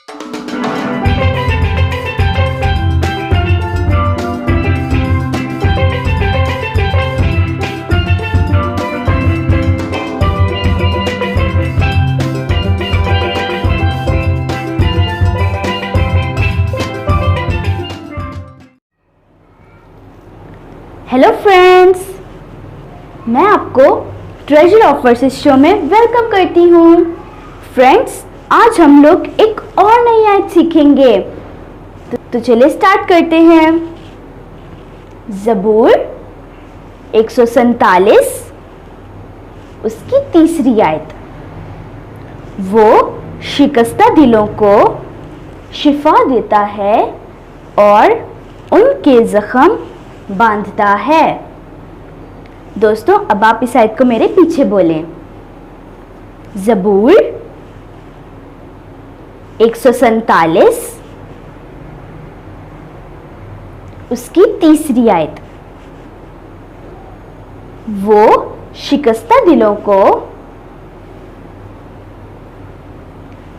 Hello friends, मैं आपको treasure of versus show में वेलकम करती हूँ। फ्रेंड्स, आज हम लोग एक और नई आयत सीखेंगे। तो चलिए स्टार्ट करते हैं। ज़बूर 147 उसकी तीसरी आयत। वो शिकस्ता दिलों को शिफा देता है और उनके जख्म बांधता है। दोस्तों, अब आप इस आयत को मेरे पीछे बोलें। ज़बूर 147 उसकी तीसरी आयत। वो शिकस्ता दिलों को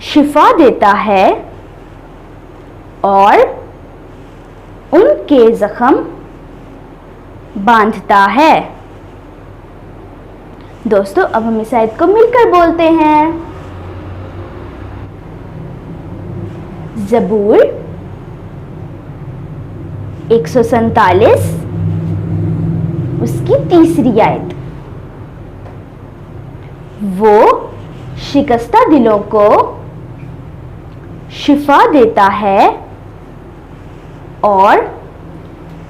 शिफा देता है और उनके जख्म बांधता है। दोस्तों, अब हम इस आयत को मिलकर बोलते हैं। ज़बूर 147 उसकी तीसरी आयत। वो शिकस्ता दिलों को शिफा देता है और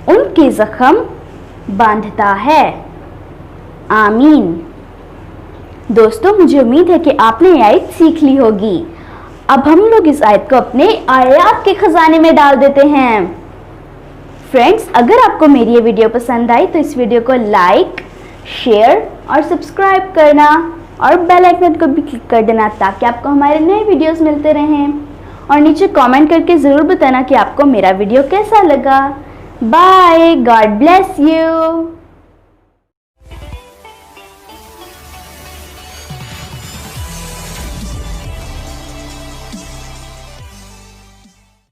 उनके जख्म बांधता है। आमीन। दोस्तों, मुझे उम्मीद है कि आपने ये आयत सीख ली होगी। अब हम लोग इस आयत को अपने आयात के खजाने में डाल देते हैं। फ्रेंड्स, अगर आपको मेरी ये वीडियो पसंद आई तो इस वीडियो को लाइक, शेयर और सब्सक्राइब करना और बेल आइकन को भी क्लिक कर देना ताकि आपको हमारे नए वीडियोस मिलते रहें। और नीचे कमेंट करके ज़रूर बताना कि आपको मेरा वीडियो कैसा लगा। Bye, God bless you.